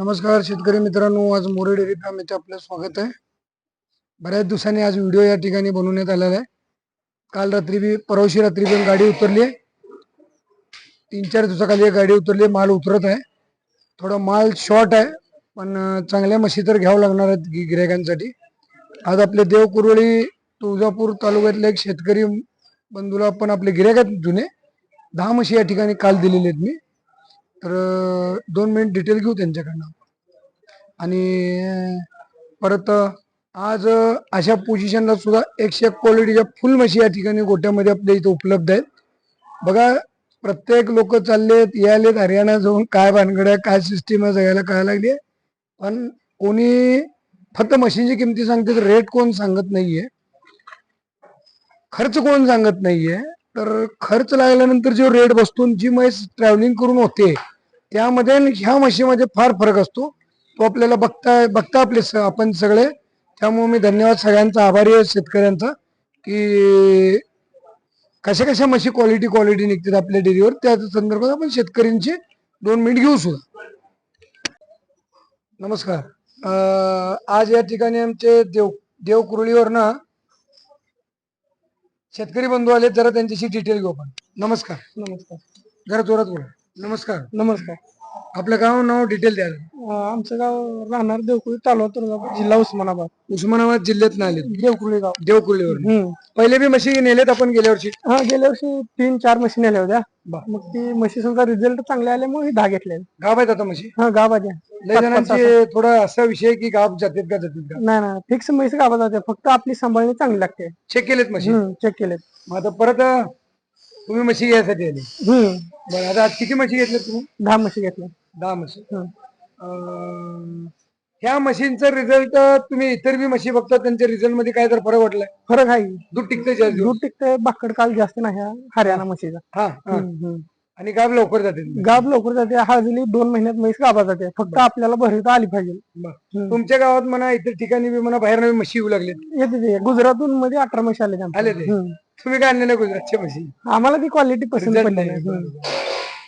नमस्कार शेतकरी मित्रांनो, आज मोरे डेअरी फार्म येथे आपलं स्वागत आहे. बऱ्याच दिवसांनी आज व्हिडिओ या ठिकाणी बनवण्यात आलेला आहे. काल रात्री परवाशी रात्री पण गाडी उतरली आहे. 3-4 दिवसाखाली गाडी उतरली, माल उतरत आहे. थोडा माल शॉर्ट आहे, पण चांगल्या म्हशी तर घ्यावं लागणार आहेत गिऱ्हाईकांसाठी. आज आपले देवकुरळी तुळजापूर तालुक्यातले एक शेतकरी बंधूला पण आपले गिऱ्हाईक जुने 10 म्हशी या ठिकाणी काल दिलेले आहेत मी. तर 2 मिनिट डिटेल घेऊ त्यांच्याकडनं. आणि परत आज अशा पोझिशनला सुद्धा 101 क्वालिटीच्या फुल म्हशी या ठिकाणी गोट्यामध्ये आपल्या इथे उपलब्ध आहेत. बघा, प्रत्येक लोक चाललेत यायलेत हरियाणा जाऊन, काय भानगड आहे, काय सिस्टीम आहे सगळ्याला कळायला लागली. पण कोणी फक्त मशीनची किमती सांगते, तर रेट कोण सांगत नाहीये, खर्च कोण सांगत नाहीये. तर खर्च लागल्यानंतर जो रेट बसतो, जी म्हैस ट्रॅव्हलिंग करून होते त्यामध्ये ह्या म्हशीमध्ये फार फरक असतो. तो आपल्याला बघता आपले आपण सगळे. त्यामुळे मी धन्यवाद सगळ्यांचा आभारी आहे शेतकऱ्यांचा, की कशा कशा म्हशी क्वालिटी निघतात आपल्या डेअरीवर. त्या संदर्भात आपण शेतकऱ्यांची 2 मिनिट घेऊ सुद्धा. नमस्कार. आज या ठिकाणी आमचे देवकुरळीवर ना शेतकरी बंधू आले, जरा त्यांच्याशी डिटेल घेऊ आपण. नमस्कार. नमस्कार. जरा जोरात बोला. नमस्कार. नमस्कार. आपलं गाव नाव डिटेल द्या. आमचं गाव राहणार देवकुळी, तालुका तुळजापूर, जिल्हा उस्मानाबाद. उस्मानाबाद जिल्ह्यात आले. देवकुळी गाव. देवकुरळीवर पहिले बी म्हशी नेलेत आपण गेल्या वर्षी. गेल्या वर्षी 3-4 म्हशी नेल्या होत्या. मग ती म्हशी समजा रिझल्ट चांगले आल्यामुळे 10 घेतले. गाव आहेत आता म्हशी. गाव आहे. लय जणांची थोडा असा विषय की गाव जातात का नाही, फिक्स म्हैस गावात जाते, फक्त आपली सांभाळणी चांगली लागते. चेक केलेत म्हशी. चेक केलेत. मग आता परत तुम्ही म्हशी घ्यायसाठी आले. बरं, आता आज किती म्हशी घेतल्यात तुम्ही? 10 म्हशी घेतल्या. 10 म्हशी. ह्या मशीनचा रिझल्ट तुम्ही इतर बी म्हशी बघता, त्यांच्या रिझल्ट मध्ये काय तर फरक वाटलाय? फरक आहे. दूध टिकते, दूध टिकते. बाकड काल जास्त नाही हरियाणा म्हशीचा. आणि गाब लवकर जाते. गाब लवकर जाते. हळदीली 2 महिन्यात म्हैस गावात जाते. फक्त आपल्याला भरता आली पाहिजे. तुमच्या गावात म्हणा, इतर ठिकाणी बी म्हणा, बाहेर नवीन म्हशी येऊ लागले. येते. गुजरातून मध्ये 18 म्हशी आले. तुम्ही काय आणले ना गुजरातच्या म्हशी? आम्हाला ती क्वालिटी पसंत पडली.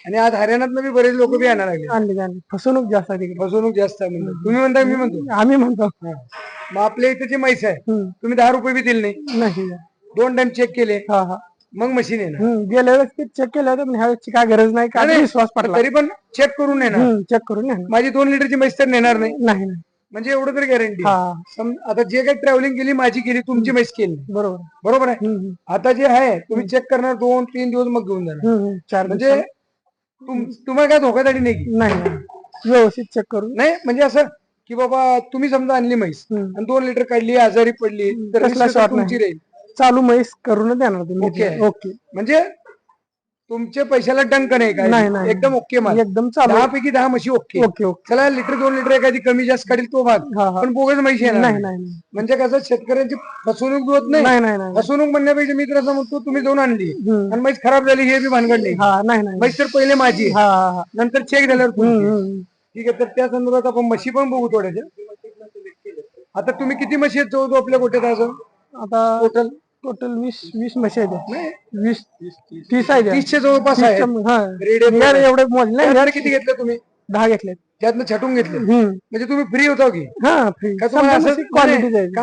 आणि आज हरियाणात बी बरेच लोक बी आणायला लागले. आणली. फसवणूक जास्त आहे तिकडे. फसवणूक जास्त आहे म्हणतो. तुम्ही म्हणता, मी म्हणतो. आम्ही म्हणतो. मग आपल्या इथे जी म्हैस आहे, तुम्ही 10 रुपये बी दिले नाही. 2 टाइम चेक केले, मग मशीन आहे ना. गेल्या वेळेस चेक केलं होतं, पण ह्या वेळेसची काय गरज नाही. काय विश्वास पडला. तरी पण चेक करून नेणार. चेक करून नेणार. माझी 2 लिटरची म्हैस तर नेणार नाही. नाही. म्हणजे एवढं तरी गॅरंटी. आता जे काही ट्रॅव्हलिंग केली, माझी केली, तुमची म्हैस केली. बरोबर आहे. आता जे आहे, तुम्ही चेक करणार 2-3 दिवस, मग घेऊन जाणार. म्हणजे तुम्हाला काय धोकादाडी नाही. व्यवस्थित चेक करून. नाही म्हणजे असं की बाबा तुम्ही समजा आणली म्हैस आणि 2 लिटर काढली, आजारी पडली, तर तुमची राहील. चालू म्हैस करूनच देणार तुम्ही. ओके. म्हणजे तुमच्या पैशाला डंक नाही काय? एकदम ओके माल. एकदम चालू. 10 पैकी 10 म्हशी ओके. चला, लिटर 2 लिटर एखादी कमी जास्त काढील तो भाग, पण बोगस म्हैशी येणार नाही. म्हणजे कसं शेतकऱ्यांची फसवणूक होत नाही. फसवणूक म्हणण्यापेक्षा मी तर असं म्हणतो, तुम्ही जाऊन आणली आणि म्हैस खराब झाली, हे बी भानगड नाही. म्हैस तर पहिले माझी, नंतर चेक झाल्यावर ठीक आहे. तर त्या संदर्भात आपण म्हशी पण बघू थोड्याच्या. आता तुम्ही किती म्हशी आहेत जवळ आपल्या गोट्यात? आता टोटल 20 म्हशी आहेत. 20-30 आहेत. 30च्या जवळपास आहे. एवढे मोजले. किती घेतले तुम्ही? 10 घेतले. त्यातनं छाटून घेतले. म्हणजे तुम्ही फ्री होता की? का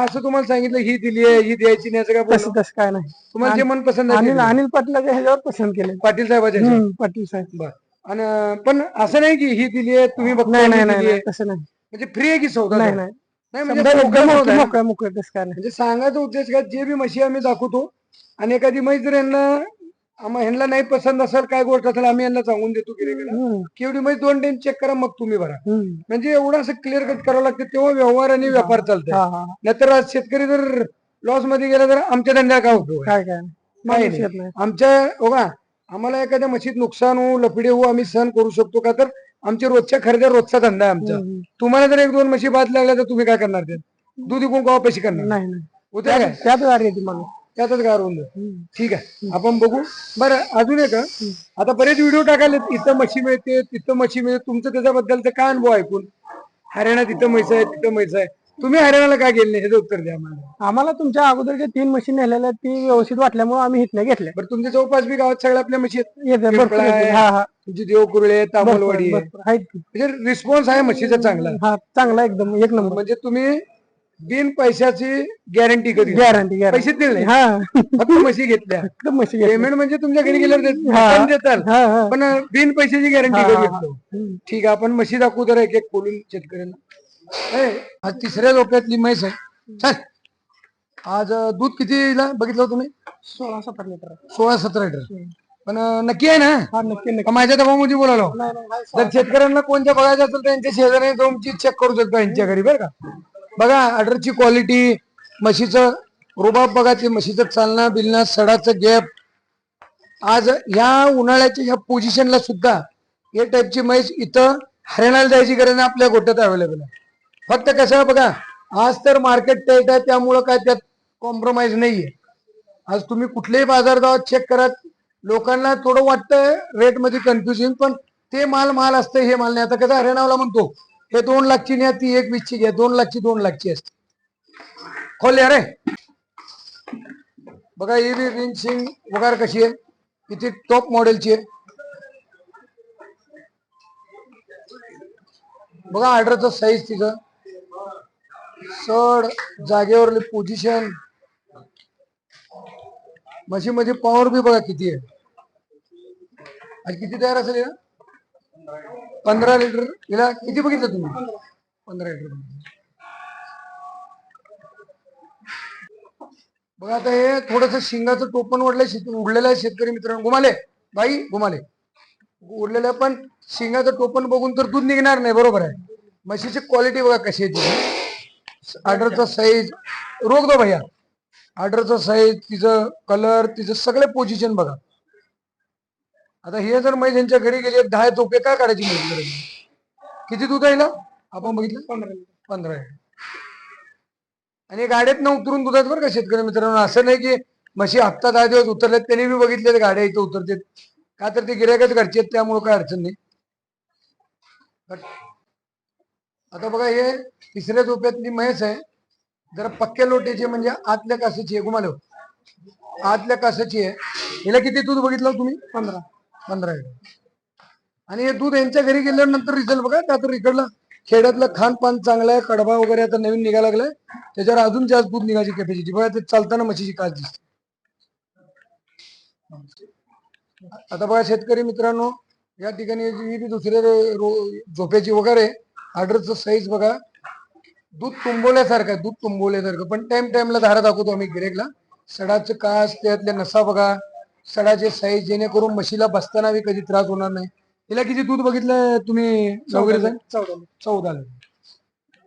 असं तुम्हाला सांगितलं ही दिली आहे, ही द्यायची नाही, असं तसं काय नाही. तुम्हाला जे मन पसंत अनिल पाटलाच्या ह्याच्यावर पसंत केले. पाटील साहेबाच्या. पाटील साहेब. आणि पण असं नाही की ही दिली आहे तुम्ही बघता. नाही, तसं नाही. म्हणजे फ्री आहे की सौदा? नाही. मोकळे तसं काय नाही. म्हणजे सांगायचा उद्देश काय, जे बी म्हशी आम्ही दाखवतो, आणि एखादी म्हैस जर ह्यांना नाही पसंत असेल, काय गोष्ट असेल, आम्ही यांना सांगून देतो की एवढी म्हैस 2 टाइम चेक करा, मग तुम्ही भरा. म्हणजे एवढं असं क्लिअर कट करावं लागतं, तेव्हा व्यवहार आणि व्यापार चालतंय. नाहीतर आज शेतकरी जर लॉस मध्ये गेला, तर आमच्या धंद्याला काय उपयोग? काय आमच्या बघा, आम्हाला एखाद्या म्हशीत नुकसान होऊ, लपडे होऊ, आम्ही सहन करू शकतो का? तर आमच्या रोजच्या खरेदी रोजचा धंदा आहे आमचा. तुम्हाला जर 1-2 म्हशी बाद लागल्या, तर तुम्ही काय करणार? ते दूध विकून गावा पैसे करणार नाही. होत्या काय? त्यातच गार होऊन जाईल. ठीक आहे, आपण बघू. बरं, अजून एक, आता बरेच व्हिडिओ टाकायले, इथं म्हशी मिळते, तिथं म्हशी मिळते. तुमचं त्याच्याबद्दलचा काय अनुभव ऐकून? हरियाणा तिथं म्हैस आहे, तिथं म्हैस आहे, तुम्ही हरियाणाला काय गेले नाही? ह्याचं उत्तर द्या मला. आम्हाला तुमच्या अगोदरच्या 3 मशीन नेलेल्या ती व्यवस्थित वाटल्यामुळे आम्ही इथल्या घेतल्या. बरं तुमच्या जवळपास बी गावात सगळ्या आपल्या म्हशी आहेत. येते भरपूर पिंपळा येते. आहे, हा हा तुमची देवकुरळे आहे, तामलवाडी आहे. भरपूर आहेत की. म्हणजे रिस्पॉन्स आहे म्हशीचा चांगला. हा चांगला एकदम एक नंबर. म्हणजे तुम्ही बिन पैशाची गॅरंटी कधी गॅरंटी पैसे दिले नाही, हा फक्त म्हशी घेतल्या. एकदम म्हशी घेतल्या. पेमेंट म्हणजे तुमच्या घरी गेल्यावर हा. देताल, हा हा पण बिन पैशाची गॅरंटी हा, कधी हा, घेतलो. हम्म. ठीक आहे, आपण म्हशी दाखवू तर एक एक खोलून शेतकऱ्यांना. आज तिसऱ्या झोप्यातली म्हैस आहे. चल, आज दूध कितीला बघितलं तुम्ही? 16-17 लिटर. 16-17 लिटर. पण नक्की आहे ना? हा नक्की नक्की. का माझ्या दबामध्ये बोलालो? नाही, नाही, हाय जर शेतकऱ्यांना कोणत्या बघायचं असेल त्यांच्या शेजारी जाऊन चेक करू शकतो यांच्या घरी, बरं का. बघा ऑर्डरची क्वालिटी, म्हशीचं रुबाब बघा, ते म्हशीचं चालना बिलना, सडाचं गॅप. आज या उन्हाळ्याच्या या पोझिशनला सुद्धा हे टाईपची म्हैस इथं हरियाणाला जायची गरज नाही, आपल्या गोट्यात अवेलेबल आहे. फक्त कसं आहे बघा, आज तर मार्केट टाईट आहे, त्यामुळं काय त्यात कॉम्प्रोमाइज नाहीये. आज तुम्ही कुठलेही बाजार जावा चेक करा, लोकांना थोडं वाटतंय रेट मध्ये कन्फ्युजन, पण ते माल असतं, हे माल नाही. आता कसं हरियाणाला म्हणतो हे 2 लाखची न्या, ती 1.20ची घ्या, 2 लाखची 2 लाखची असते. खोल रे बघा, ही बी रिंग वगैरे कशी आहे, किती टॉप मॉडेलची आहे. बघा ऑर्डरचं साईज, तिचं सड, जागेवरली पोझिशन, म्हशीमध्ये पॉवर बी बघा किती आहे. आज किती तयार असेल या? 15 लिटर. हिला किती बघितलं तुम्ही? 15 लिटर. बघा आता हे थोडस शिंगाचं टोपण उडलेलं आहे शेतकरी मित्रांनो. घुमाले बाई, घुमाले उडलेलं आहे, पण शिंगाचं टोपण बघून तर दूध निघणार नाही, बरोबर आहे. म्हशीची क्वालिटी बघा कशी आहे तिची. ऑर्डरचा साईज रोख दो भैया. ऑर्डरचा साईज, तिचं कलर, तिचं सगळे पोझिशन बघा. आता हे जर म्हैस यांच्या घरी गेली 10 टोपे काय काढायची म्हैस? किती दूध आहे ना आपण बघितलं? 15 आहे. आणि गाड्यात न उतरून दुधात बरं का शेतकरी मित्रांनो. असं नाही की म्हशी हप्ता 10 दिवस उतरल्यात, त्यांनी बी बघितले गाड्या इथं उतरतात का, तर ते गिऱ्हाईकच घरचे आहेत, त्यामुळे काय अडचण नाही. आता बघा हे तिसऱ्या झोप्यातली म्हैस आहे, जरा पक्क्या लोटेची, म्हणजे आतल्या कासाची आहे. घुमालो आतल्या कासाची आहे. हिला किती दूध बघितलं तुम्ही? 15 आहे. आणि हे दूध यांच्या घरी गेल्यानंतर रिझल्ट बघा, का तर इकडलं खेड्यातलं खानपान चांगलं आहे, कडबा वगैरे आता नवीन निघायला लागलाय, त्याच्यावर अजून जास्त दूध निघायची कॅपॅसिटी बघा. ते चालताना म्हशीची कास दिसते. आता बघा शेतकरी मित्रांनो, या ठिकाणी ही बी दुसऱ्या झोप्याची वगैरे ऑर्डरचं साईज बघा, दूध तुंबवल्यासारखं आहे, दूध तुंबवल्यासारखं. पण टाइमला धारा दाखवतो आम्ही गिरेकला. सडाचं कास, त्यातल्या नसा बघा, सडाचे साईज, जेणेकरून म्हशीला बसताना बी कधी त्रास होणार नाही. तिला किती दूध बघितलं तुम्ही? 14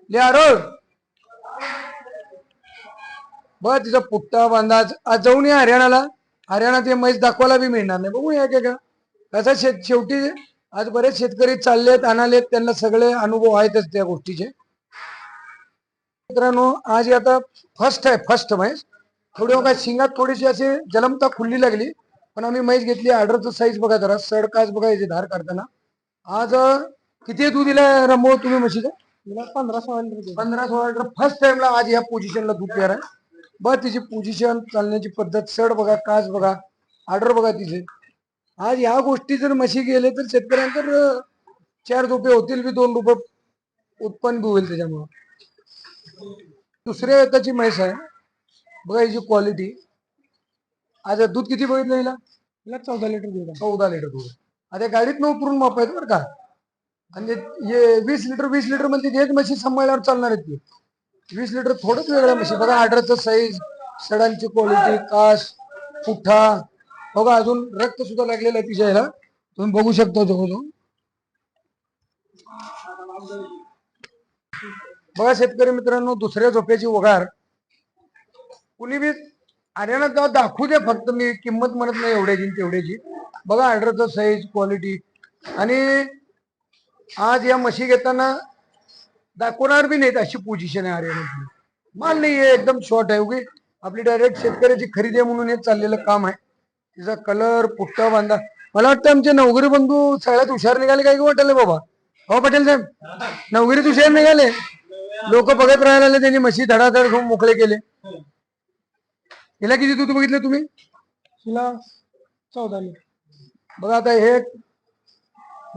ले आरोळ बघ, तिचा पुट्टा बांधा. आज जाऊन या हरियाणाला. हरियाणात हे म्हैस दाखवायला बी मिळणार नाही. बघू या का कसा शेवटी आज बरेच शेतकरी चाललेत, आणालेत, त्यांना सगळे अनुभव आहेतच त्या गोष्टीचे. मित्रांनो आज आता फर्स्ट म्हैस, थोडी बघा शिंगात थोडीशी अशी जलमता खुल्ली लागली, पण आम्ही म्हैस घेतली. ऑर्डरचं साईज बघा, जरा सड कास बघा, याची धार काढताना. आज किती दूध दिला रंबो तुम्ही म्हशीचं? 15-16 लिटर. 15-16 लिटर फर्स्ट टाइमला आज या पोझिशनला दूध तयार आहे. बघ तिची पोझिशन, चालण्याची पद्धत, सड बघा, कास बघा, ऑर्डर बघा तिचे. आज या गोष्टी जर म्हशी गेले तर शेतकऱ्यांतर 4 रुपये होतील बी, 2 रुपये उत्पन्न बी होईल त्याच्यामुळं. दुसऱ्या एकाची म्हैस आहे बघा, हिची क्वालिटी. आज दूध किती बघितलं हिला? 14 लिटर दूध. 14 लिटर दूध. आता गाडीत न उतरून माप आहेत बरं का. आणि 20 लिटर म्हणजे तेच म्हशी सांभाळल्यावर चालणार आहेत ती. 20 लिटर थोडंच वेगळ्या म्हशी बघा. ऑर्डरचं साईज, सडांची क्वालिटी, कास, पुठ्ठा बघा. अजून रक्त सुद्धा लागलेलं आहे तिच्या ह्याला, तुम्ही बघू शकता जवळजवळ. बघा शेतकरी मित्रांनो, दुसऱ्या झोप्याची वगार कुणी बी हरियाणात जाऊ दाखवू द्या, फक्त मी किंमत म्हणत नाही एवढ्याची तेवढ्याची. बघा ऑर्डरचं साईज, क्वालिटी. आणि आज या म्हशी घेताना दाखवणार बी नाहीत अशी पोझिशन आहे हरियाणाची. माल नाही आहे, एकदम शॉर्ट आहे. उगी आपली डायरेक्ट शेतकऱ्याची खरेदी आहे म्हणून हे चाललेलं काम आहे. तिचा कलर, पुट्टा बांधा. मला वाटतं आमचे नवघरी बंधू सगळ्यात हुशार निघाले काय की वाटले बाबा. हो पटेल साहेब, नवघरीत हुशार निघाले. लोक बघत राहायला लागले, त्यांनी म्हशी धडाधड घेऊन मोकळे केले. हिला किती दूध बघितलं तुम्ही? हिला 14 लिटर. बघा आता हे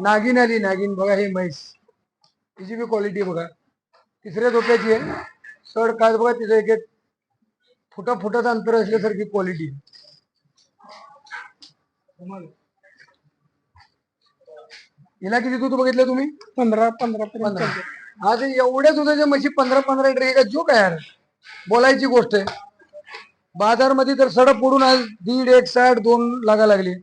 नागिन आली, नागिन बघा, हे म्हैस, तिची बी क्वालिटी बघा, तिसऱ्या झोप्याची आहे. सड काच बघा, तिचं एक एक फुटाचं अंतर असल्यासारखी क्वालिटी. हिला किती दूध बघितलं तुम्ही? 15 पर्यंत. आज एवढ्या दुधाच्या म्हशी 15 लिटर, एका जोक आहे यार, बोलायची गोष्ट आहे. बाजारमध्ये तर सडक पडून आज 1.5, 1.60, 2 लागा लागली.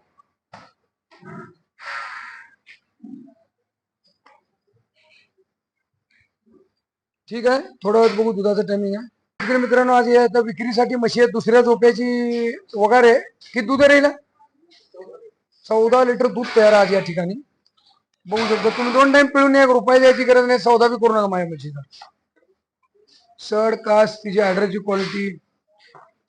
ठीक आहे, थोडा वेळ बघू दुधाचं टायमिंग आहे. तिकडे मित्रांनो, आज या विक्रीसाठी म्हशी आहेत. दुसऱ्या झोप्याची वगैरे किती दूध राहील? 14 लिटर दूध तयार आज या ठिकाणी बघू शकतो तुम्ही. 2 टाइम पिळून 1 रुपया द्यायची गरज नाही. सौदा बी करू नका माझ्या म्हशीचा. सड कास, तिची ऑर्डरची क्वालिटी,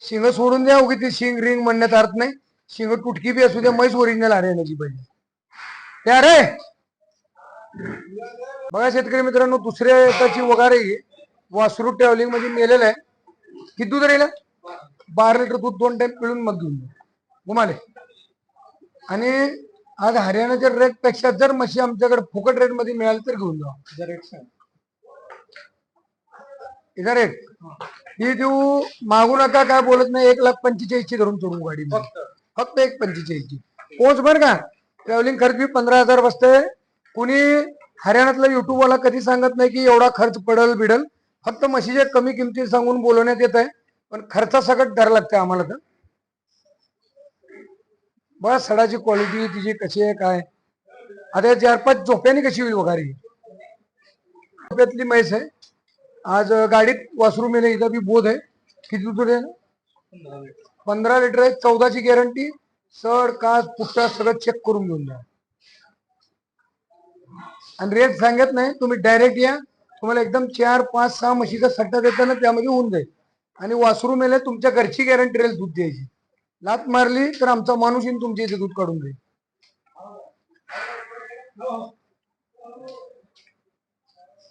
शिंग सोडून द्या, उगी ती शिंग रिंग म्हणण्यात अर्थ नाही. शिंग तुटकी बी असू द्या, म्हैस ओरिजिनल हरियाणाची पाहिजे. तयार आहे. बघा शेतकरी मित्रांनो, दुसऱ्या याची वगारे वासरू ट्रॅव्हलिंग मध्ये नेलेलं आहे. किती दूध राहिलं? 12 लिटर दूध 2 टाइम पिळून मग घेऊन घुमाले. आणि आज हरियाणाच्या रेट पेक्षा जर म्हशी आमच्याकडे फुकट रेट मध्ये मिळाली तर घेऊन जा. इधर रेट ही देऊ, मागू नका, काय बोलत नाही. 1,45,000 धरून सोडू गाडी, फक्त 1,45,000 पोच बर का. ट्रॅव्हलिंग खर्च बी 15,000 बसतंय. कुणी हरियाणातला युट्यूब वाला कधी सांगत नाही की एवढा खर्च पडल बिडल. फक्त म्हशीच्या कमी किमती सांगून बोलवण्यात येत आहे, पण खर्चासकट धर लागतंय आम्हाला. तर बस सडाची क्वालिटी तिची कशी आहे काय. आता 4-5 झोप्यानी कशी होईल वगारी. झोप्यातली म्हैस आहे. आज गाडीत वासरू मेले, इथं बी बोध आहे. किती दूध आहे? 15 लिटर आहे. 14ची गॅरंटी. सड कास पुट्टा सगळं चेक करून घेऊन जा. आणि रेट सांगत नाही, तुम्ही डायरेक्ट या. तुम्हाला एकदम 4, 5, 6 म्हशीचा सट्टा देताना त्यामध्ये होऊन जाईल. आणि वासरू मेले, तुमच्या घरची गॅरंटी राहील दूध द्यायची. लात मारली तर आमचा माणूस येऊन तुमच्या इथे दूध काढून जाईल.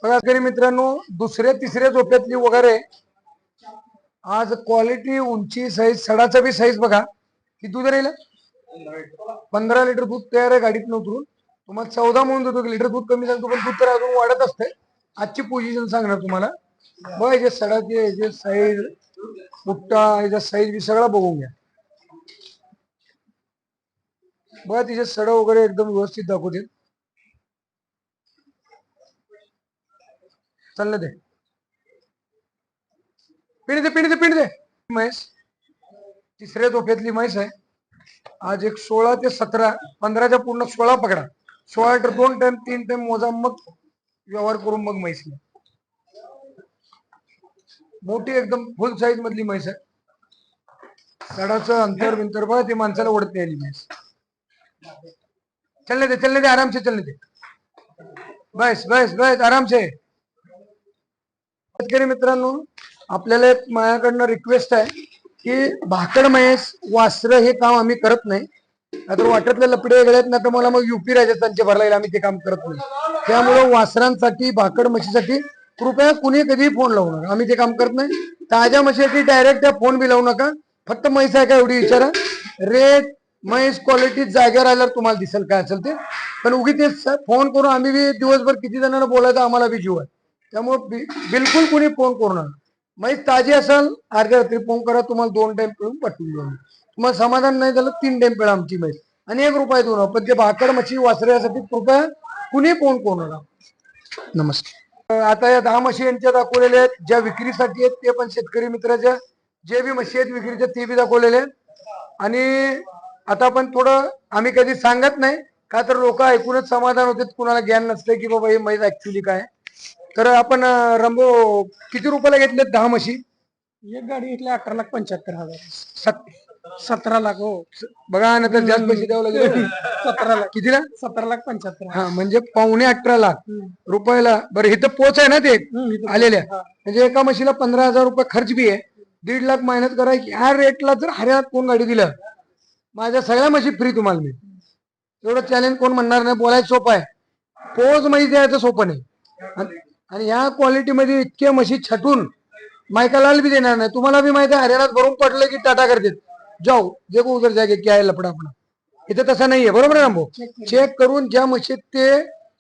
बघा तरी मित्रांनो, दुसऱ्या तिसऱ्या झोप्यातली वगैरे आज क्वालिटी, उंची, साईज, सडाचा बी साईज बघा. किती दूध राहिलं? 15 लिटर दूध तयार आहे गाडीत उतरून. तुम्हाला 14 म्हणून देतो. लिटर दूध कमी सांगतो, पण दूध तर अजून वाढत असते. आजची पोझिशन सांगणार तुम्हाला. बघा याचे सडाचे, याचे साईज, पुट्टा, याचा साईज बी सगळा बघून घ्या. बघा तिचे सड वगैरे एकदम व्यवस्थित दाखवते. चाललं दे, पिढी दे. म्हैस तिसऱ्या झोप्यातली म्हैस आहे. आज एक 16 ते 17, 15च्या पूर्ण 16 पकडा. 16 लिटर 2 टाइम 3 टाइम मोजा, मग व्यवहार करून मग म्हैस. मोठी एकदम फुल साईज मधली म्हैस आहे. सडाचं अंतर बिंतर बघा, ते माणसाला ओढत नाही म्हैस. चलने दे आराम से चलने दे. बस आराम से. शेतकरी मित्रांनो, आपल्याला एक माझ्याकडनं रिक्वेस्ट आहे की भाकड म्हैस वासर हे काम आम्ही करत नाही. आता वाटतले लपडे वेगळे आहेत ना, तर मला मग युपी राजस्थानचे भरला येईल. आम्ही ते काम करत नाही. त्यामुळे वासरांसाठी, भाकड म्हशीसाठी कृपया कुणी कधी फोन लावू नका. आम्ही ते काम करत नाही. ताज्या म्हशीसाठी डायरेक्ट त्या फोन बी लावू नका. फक्त म्हैस आहे का एवढी विचारा. रेट, म्हैस क्वालिटी जागेवर आल्यावर तुम्हाला दिसेल काय असेल ते. पण उगी ते फोन करून आम्ही बी दिवसभर किती जणांना बोलायचं, आम्हाला बी जीव आहे. त्यामुळे बिलकुल कुणी फोन करू नका. म्हैस ताजी असेल अर्ध्या रात्री फोन करा, तुम्हाला 2 टाइम पिळून पाठवून देऊ. तुम्हाला समाधान नाही झालं 3 टाइम पिळा आमची म्हैस, आणि 1 रुपया देऊ नका. पण ते भाकड म्हशी वासऱ्यासाठी कृपया कुणी फोन करू नका. नमस्कार. आता या 10 म्हशी यांच्या दाखवलेल्या आहेत, ज्या विक्रीसाठी आहेत. ते पण शेतकरी मित्राच्या जे बी म्हशी आहेत विक्रीच्या, ते बी दाखवलेले आहेत. आणि आता आपण थोडं, आम्ही कधी सांगत नाही का, तर लोक ऐकूनच समाधान होते. कुणाला ज्ञान नसते की बाबा हे म्हैस ऍक्च्युली काय. तर आपण रंबो किती रुपयाला घेतले 10 म्हशी? एक गाडी घेतली 18,75,000. 17 लाख. हो बघा ना, तर जास्त पैसे द्यावं लागेल. 17 लाख. कितीला? 17,75,000. हा, म्हणजे 18.25 लाख रुपयाला. बरं, इथं पोच आहे ना ते आलेल्या. म्हणजे एका म्हशीला 15,000 रुपये खर्च बी आहे. 1.5 लाख मेहनत करायची. ह्या रेटला जर हरियाणात कोण गाडी दिलं, माझ्या सगळ्या म्हशी फ्री तुम्हाला मी. एवढं चॅलेंज कोण म्हणणार नाही. बोलायचं सोपं आहे, पोच म्हैस द्यायचं सोपं नाही. आणि ह्या क्वालिटीमध्ये इतके म्हशी छटून मायकालाल बी देणार नाही. तुम्हाला बी माहिती आहे हरियाणात भरून पडलं की टाटा करतात, जाऊ देखो उधर जागे क्या आहे लफडा आपला. इथे तसं नाहीये, बरोबर आहे रामभाऊ. चेक करून ज्या म्हशीत ते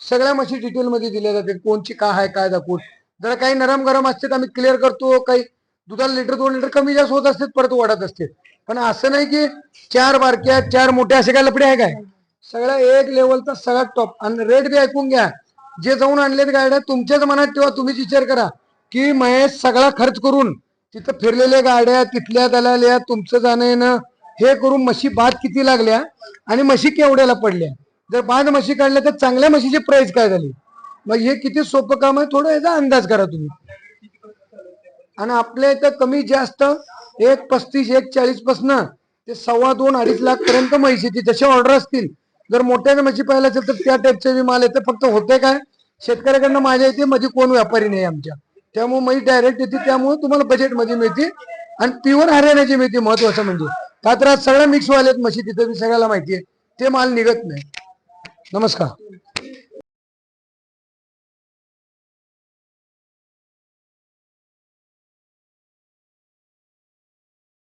सगळ्या म्हशी डिटेल मध्ये दिल्या जाते, कोणची काय आहे काय दाखवून. जरा काही नरम गरम असते आम्ही क्लिअर करतो, काही दुधाला लिटर 2 लिटर कमी जास्त होत असते परत वाढत असते. पण असं नाही की 4 बारक्या 4 मोठ्या असे काय लपडे आहे काय. सगळ्या एक लेवलचा सगळ्यात टॉप. आणि रेट बी ऐकून घ्या, जे जाऊन आणलेत गाड्या तुमच्याच मनात ठेवा. तुम्हीच विचार करा की महेश सगळा खर्च करून तिथं फिरलेल्या गाड्या तिथल्या दलाल्या तुमचं जाणं येणं हे करून म्हशी बाद किती लागल्या आणि म्हशी केवढ्याला पडल्या. जर बाद म्हशी काढल्या तर चांगल्या म्हशीची प्राइस काय झाली. मग हे किती सोपं काम आहे, थोडं याचा अंदाज करा तुम्ही. आणि आपल्या इथं कमी जास्त 1.35 1.40 पासन ते 2.25 लाख पर्यंत म्हशीची जशी ऑर्डर असतील. जर मोठ्या म्हशी पाहिलं असेल तर त्या टाईपचे माल येते. फक्त होते काय, शेतकऱ्याकडनं माझ्या इथे मध्ये कोण व्यापारी नाही आमच्या, त्यामुळे म्हैस डायरेक्ट येते. त्यामुळे तुम्हाला बजेट मध्ये मिळते आणि प्युअर हरियाणाची मिळते. महत्वाचं म्हणजे का तर आज सगळ्या मिक्स वालेत म्हशी तिथे सगळ्याला माहितीये, ते माल निघत नाही. नमस्कार.